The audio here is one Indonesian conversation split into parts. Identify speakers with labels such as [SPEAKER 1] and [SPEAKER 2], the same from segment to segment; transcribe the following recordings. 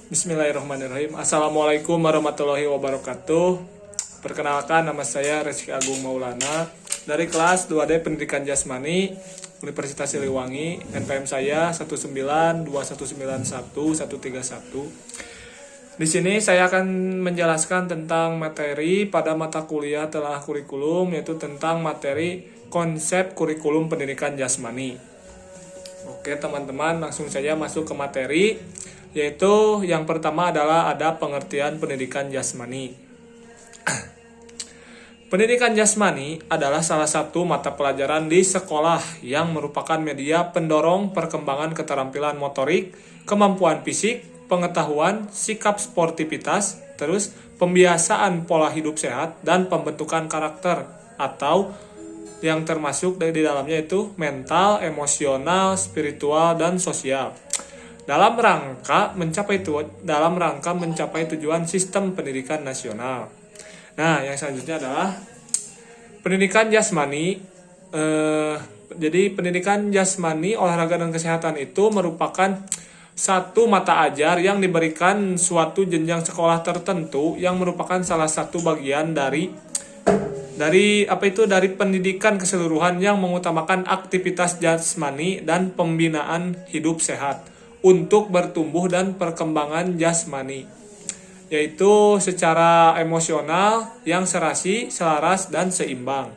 [SPEAKER 1] Bismillahirrahmanirrahim. Assalamualaikum warahmatullahi wabarakatuh. Perkenalkan, nama saya Rizky Agung Maulana dari kelas 2D Pendidikan Jasmani Universitas Siliwangi. NPM saya 192191131. Di sini saya akan menjelaskan tentang materi pada mata kuliah telah kurikulum, yaitu tentang materi konsep kurikulum pendidikan jasmani. Oke teman-teman, langsung saja masuk ke materi, yaitu yang pertama adalah ada pengertian pendidikan jasmani. Pendidikan jasmani adalah salah satu mata pelajaran di sekolah yang merupakan media pendorong perkembangan keterampilan motorik, kemampuan fisik, pengetahuan, sikap sportivitas, terus pembiasaan pola hidup sehat, dan pembentukan karakter atau yang termasuk di dalamnya itu mental, emosional, spiritual, dan sosial. Dalam rangka mencapai tujuan sistem pendidikan nasional. Nah, yang selanjutnya adalah pendidikan jasmani. Jadi pendidikan jasmani, olahraga dan kesehatan itu merupakan satu mata ajar yang diberikan suatu jenjang sekolah tertentu yang merupakan salah satu bagian dari pendidikan keseluruhan yang mengutamakan aktivitas jasmani dan pembinaan hidup sehat untuk bertumbuh dan perkembangan jasmani, yaitu secara emosional yang serasi, selaras, dan seimbang.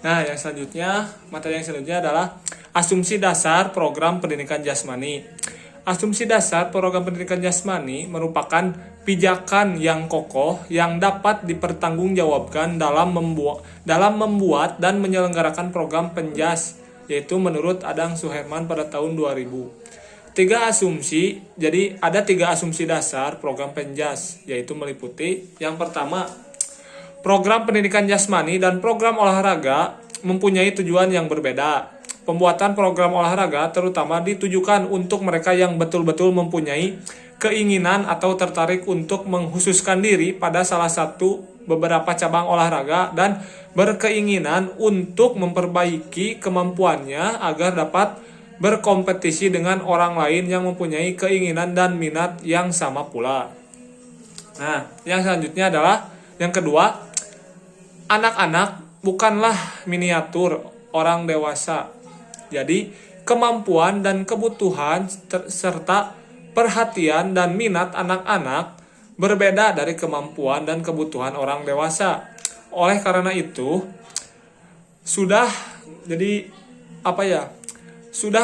[SPEAKER 1] Nah, materi yang selanjutnya adalah asumsi dasar program pendidikan jasmani. Asumsi dasar program pendidikan jasmani merupakan pijakan yang kokoh yang dapat dipertanggungjawabkan dalam membuat dan menyelenggarakan program penjas, yaitu menurut Adang Suherman pada tahun 2000. Jadi ada tiga asumsi dasar program penjas, yaitu meliputi yang pertama, program pendidikan jasmani dan program olahraga mempunyai tujuan yang berbeda. Pembuatan program olahraga terutama ditujukan untuk mereka yang betul-betul mempunyai keinginan atau tertarik untuk mengkhususkan diri pada salah satu beberapa cabang olahraga dan berkeinginan untuk memperbaiki kemampuannya agar dapat berkompetisi dengan orang lain yang mempunyai keinginan dan minat yang sama pula. Nah, yang selanjutnya adalah yang kedua, anak-anak bukanlah miniatur orang dewasa. Jadi, kemampuan dan kebutuhan serta perhatian dan minat anak-anak berbeda dari kemampuan dan kebutuhan orang dewasa. Oleh karena itu, sudah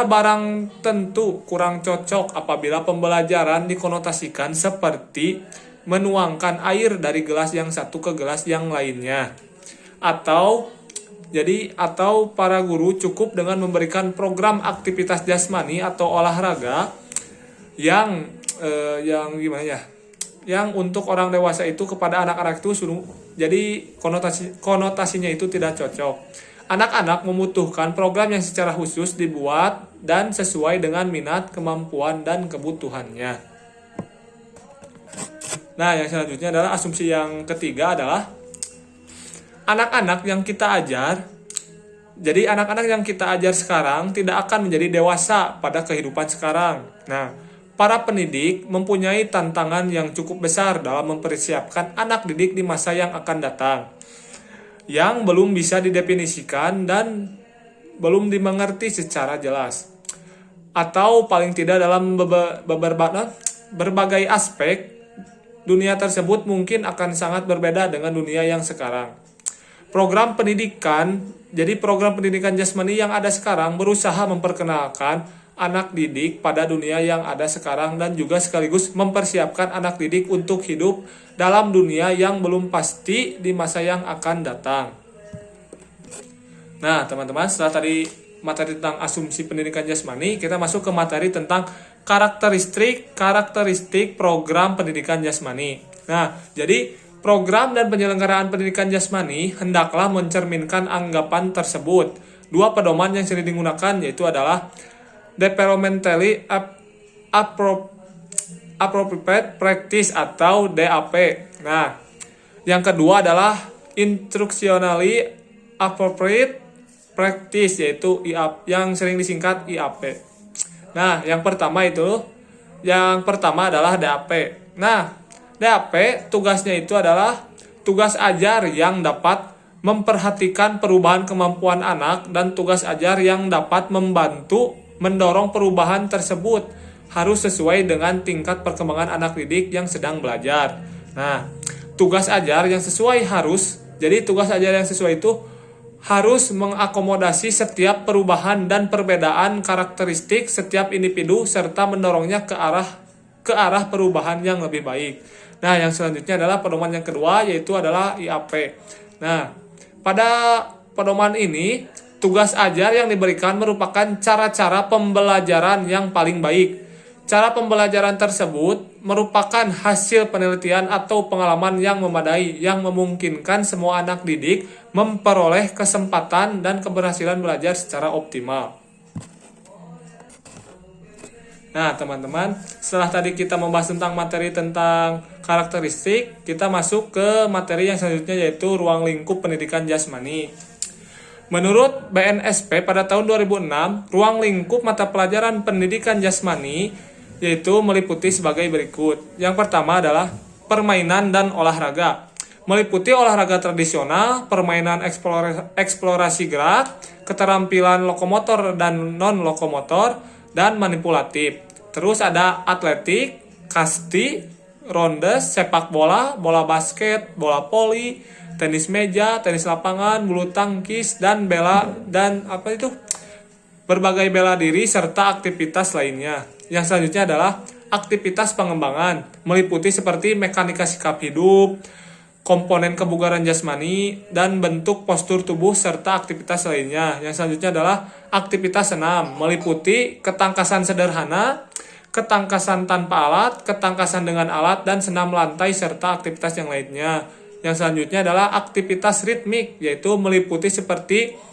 [SPEAKER 1] barang tentu kurang cocok apabila pembelajaran dikonotasikan seperti menuangkan air dari gelas yang satu ke gelas yang lainnya. Atau para guru cukup dengan memberikan program aktivitas jasmani atau olahraga yang untuk orang dewasa itu kepada anak-anak itu jadi konotasinya itu tidak cocok. Anak-anak membutuhkan program yang secara khusus dibuat dan sesuai dengan minat, kemampuan, dan kebutuhannya. Nah, yang selanjutnya adalah asumsi yang ketiga adalah anak-anak yang kita ajar sekarang tidak akan menjadi dewasa pada kehidupan sekarang. Nah, para pendidik mempunyai tantangan yang cukup besar dalam mempersiapkan anak didik di masa yang akan datang, yang belum bisa didefinisikan dan belum dimengerti secara jelas. Atau paling tidak dalam berbagai aspek, dunia tersebut mungkin akan sangat berbeda dengan dunia yang sekarang. Program pendidikan jasmani yang ada sekarang berusaha memperkenalkan anak didik pada dunia yang ada sekarang dan juga sekaligus mempersiapkan anak didik untuk hidup dalam dunia yang belum pasti di masa yang akan datang. Nah, teman-teman, setelah tadi materi tentang asumsi pendidikan jasmani, kita masuk ke materi tentang karakteristik program pendidikan jasmani. Nah, jadi program dan penyelenggaraan pendidikan jasmani hendaklah mencerminkan anggapan tersebut. Dua pedoman yang sering digunakan yaitu adalah developmentally appropriate practice atau DAP. Nah, yang kedua adalah instructionally appropriate Practice, yaitu IAP, yang sering disingkat IAP. Nah, yang pertama adalah DAP. Nah, DAP tugasnya itu adalah tugas ajar yang dapat memperhatikan perubahan kemampuan anak dan tugas ajar yang dapat membantu mendorong perubahan tersebut harus sesuai dengan tingkat perkembangan anak didik yang sedang belajar. Nah, tugas ajar yang sesuai tugas ajar yang sesuai itu harus mengakomodasi setiap perubahan dan perbedaan karakteristik setiap individu serta mendorongnya ke arah perubahan yang lebih baik. Nah, yang selanjutnya adalah pedoman yang kedua, yaitu adalah IAP. Nah, pada pedoman ini, tugas ajar yang diberikan merupakan cara-cara pembelajaran yang paling baik. Cara pembelajaran tersebut merupakan hasil penelitian atau pengalaman yang memadai yang memungkinkan semua anak didik memperoleh kesempatan dan keberhasilan belajar secara optimal. Nah, teman-teman, setelah tadi kita membahas tentang materi tentang karakteristik, kita masuk ke materi yang selanjutnya, yaitu ruang lingkup pendidikan jasmani. Menurut BNSP pada tahun 2006, ruang lingkup mata pelajaran pendidikan jasmani yaitu meliputi sebagai berikut. Yang pertama adalah permainan dan olahraga. Meliputi olahraga tradisional, permainan eksplorasi gerak, keterampilan lokomotor dan non-lokomotor, dan manipulatif. Terus ada atletik, kasti, ronde, sepak bola, bola basket, bola voli, tenis meja, tenis lapangan, bulu tangkis, dan berbagai bela diri serta aktivitas lainnya. Yang selanjutnya adalah aktivitas pengembangan, meliputi seperti mekanika sikap hidup, komponen kebugaran jasmani, dan bentuk postur tubuh serta aktivitas lainnya. Yang selanjutnya adalah aktivitas senam, meliputi ketangkasan sederhana, ketangkasan tanpa alat, ketangkasan dengan alat, dan senam lantai serta aktivitas yang lainnya. Yang selanjutnya adalah aktivitas ritmik, yaitu meliputi seperti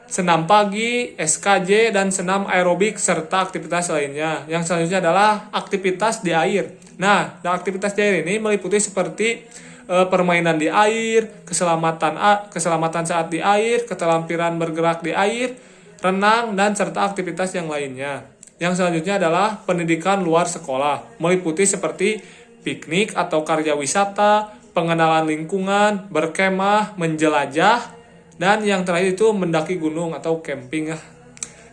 [SPEAKER 1] senam pagi, SKJ, dan senam aerobik serta aktivitas lainnya. Yang selanjutnya adalah aktivitas di air. Nah, aktivitas di air ini meliputi seperti permainan di air, keselamatan saat di air, keterampilan bergerak di air, renang, dan serta aktivitas yang lainnya. Yang selanjutnya adalah pendidikan luar sekolah, meliputi seperti piknik atau karya wisata, pengenalan lingkungan, berkemah, menjelajah, dan yang terakhir itu mendaki gunung atau camping ya.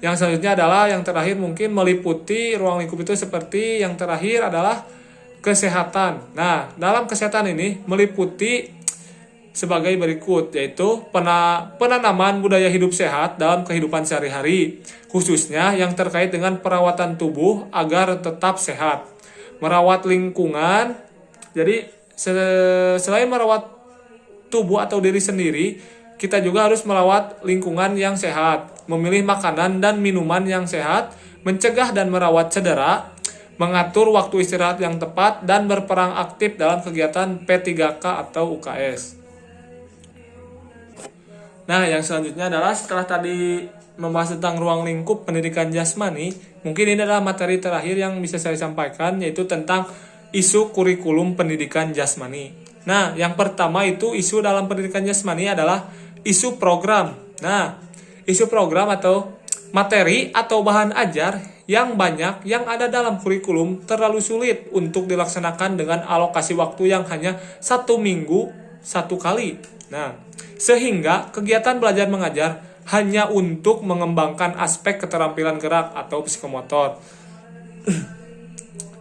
[SPEAKER 1] Yang selanjutnya adalah yang terakhir mungkin meliputi ruang lingkup itu seperti yang terakhir adalah kesehatan. Nah, dalam kesehatan ini meliputi sebagai berikut, yaitu penanaman budaya hidup sehat dalam kehidupan sehari-hari, khususnya yang terkait dengan perawatan tubuh agar tetap sehat. Merawat lingkungan, jadi selain merawat tubuh atau diri sendiri, kita juga harus merawat lingkungan yang sehat, memilih makanan dan minuman yang sehat, mencegah dan merawat cedera, mengatur waktu istirahat yang tepat, dan berperan aktif dalam kegiatan P3K atau UKS. Nah, yang selanjutnya adalah setelah tadi membahas tentang ruang lingkup pendidikan jasmani, mungkin ini adalah materi terakhir yang bisa saya sampaikan, yaitu tentang isu kurikulum pendidikan jasmani. Nah, yang pertama itu isu dalam pendidikan jasmani adalah isu program. Nah, isu program atau materi atau bahan ajar yang banyak yang ada dalam kurikulum terlalu sulit untuk dilaksanakan dengan alokasi waktu yang hanya 1 minggu 1 kali. Nah, sehingga kegiatan belajar mengajar hanya untuk mengembangkan aspek keterampilan gerak atau psikomotor.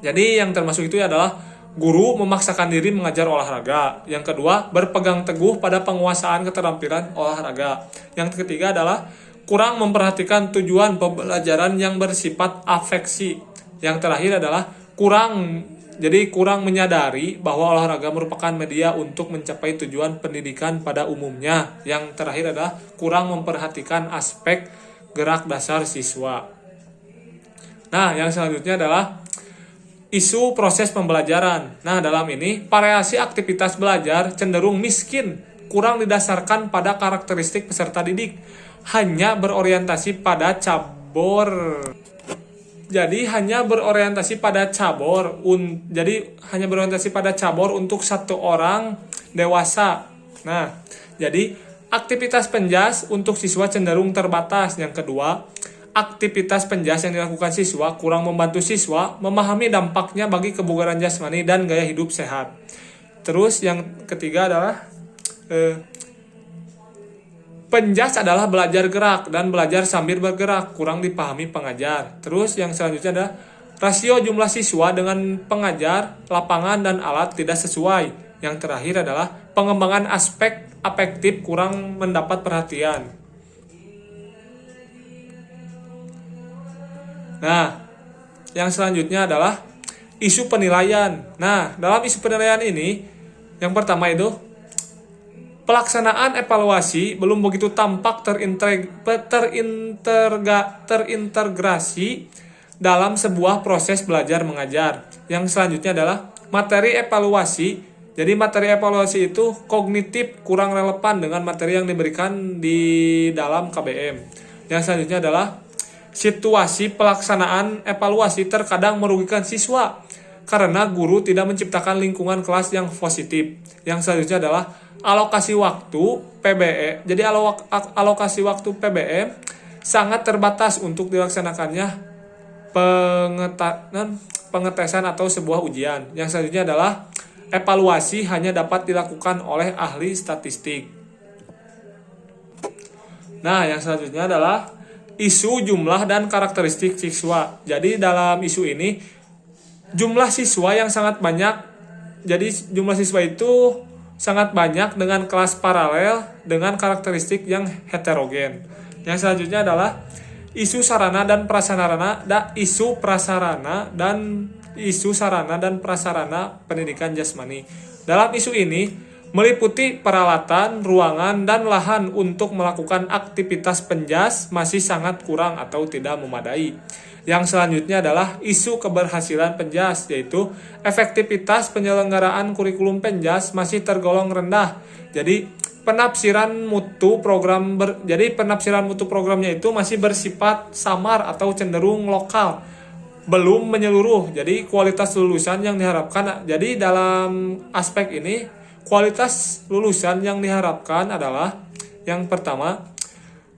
[SPEAKER 1] Jadi yang termasuk itu adalah guru memaksakan diri mengajar olahraga. Yang kedua, berpegang teguh pada penguasaan keterampilan olahraga. Yang ketiga adalah kurang memperhatikan tujuan pembelajaran yang bersifat afeksi. Yang terakhir adalah kurang menyadari bahwa olahraga merupakan media untuk mencapai tujuan pendidikan pada umumnya. Yang terakhir adalah kurang memperhatikan aspek gerak dasar siswa. Nah, yang selanjutnya adalah isu proses pembelajaran. Nah, dalam ini, variasi aktivitas belajar cenderung miskin, kurang didasarkan pada karakteristik peserta didik, hanya berorientasi pada cabur. Jadi, hanya berorientasi pada cabur untuk satu orang dewasa. Nah, jadi aktivitas penjas untuk siswa cenderung terbatas. Yang kedua, aktivitas penjas yang dilakukan siswa kurang membantu siswa memahami dampaknya bagi kebugaran jasmani dan gaya hidup sehat. Terus yang ketiga adalah penjas adalah belajar gerak dan belajar sambil bergerak, kurang dipahami pengajar. Terus yang selanjutnya adalah rasio jumlah siswa dengan pengajar, lapangan, dan alat tidak sesuai. Yang terakhir adalah pengembangan aspek afektif kurang mendapat perhatian. Nah, yang selanjutnya adalah isu penilaian. Nah, dalam isu penilaian ini, yang pertama itu, pelaksanaan evaluasi belum begitu tampak terintegrasi dalam sebuah proses belajar mengajar. Yang selanjutnya adalah materi evaluasi. Jadi materi evaluasi itu kognitif kurang relevan dengan materi yang diberikan di dalam KBM. Yang selanjutnya adalah situasi pelaksanaan evaluasi terkadang merugikan siswa karena guru tidak menciptakan lingkungan kelas yang positif. Yang selanjutnya adalah alokasi waktu PBE. Jadi alokasi waktu PBE sangat terbatas untuk dilaksanakannya pengetesan atau sebuah ujian. Yang selanjutnya adalah evaluasi hanya dapat dilakukan oleh ahli statistik. Nah, yang selanjutnya adalah isu jumlah dan karakteristik siswa. Jadi dalam isu ini jumlah siswa yang sangat banyak. Jadi jumlah siswa itu sangat banyak dengan kelas paralel dengan karakteristik yang heterogen. Yang selanjutnya adalah isu sarana dan prasarana pendidikan jasmani. Dalam isu ini meliputi peralatan, ruangan, dan lahan untuk melakukan aktivitas penjas masih sangat kurang atau tidak memadai. Yang selanjutnya adalah isu keberhasilan penjas, yaitu efektivitas penyelenggaraan kurikulum penjas masih tergolong rendah. Jadi penafsiran mutu programnya itu masih bersifat samar atau cenderung lokal, belum menyeluruh. Jadi kualitas lulusan yang diharapkan, jadi dalam aspek ini kualitas lulusan yang diharapkan adalah yang pertama,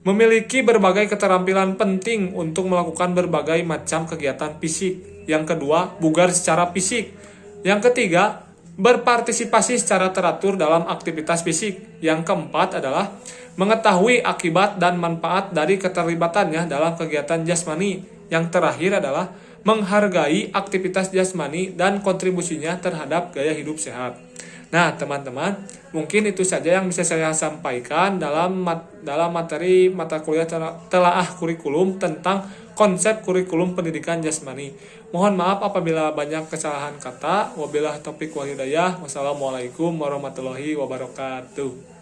[SPEAKER 1] memiliki berbagai keterampilan penting untuk melakukan berbagai macam kegiatan fisik. Yang kedua, bugar secara fisik. Yang ketiga, berpartisipasi secara teratur dalam aktivitas fisik. Yang keempat adalah mengetahui akibat dan manfaat dari keterlibatannya dalam kegiatan jasmani. Yang terakhir adalah menghargai aktivitas jasmani dan kontribusinya terhadap gaya hidup sehat. Nah, teman-teman, mungkin itu saja yang bisa saya sampaikan dalam materi mata kuliah telaah kurikulum tentang konsep kurikulum pendidikan jasmani. Mohon maaf apabila banyak kesalahan kata. Wabillahi taufiq wal hidayah. Wassalamualaikum warahmatullahi wabarakatuh.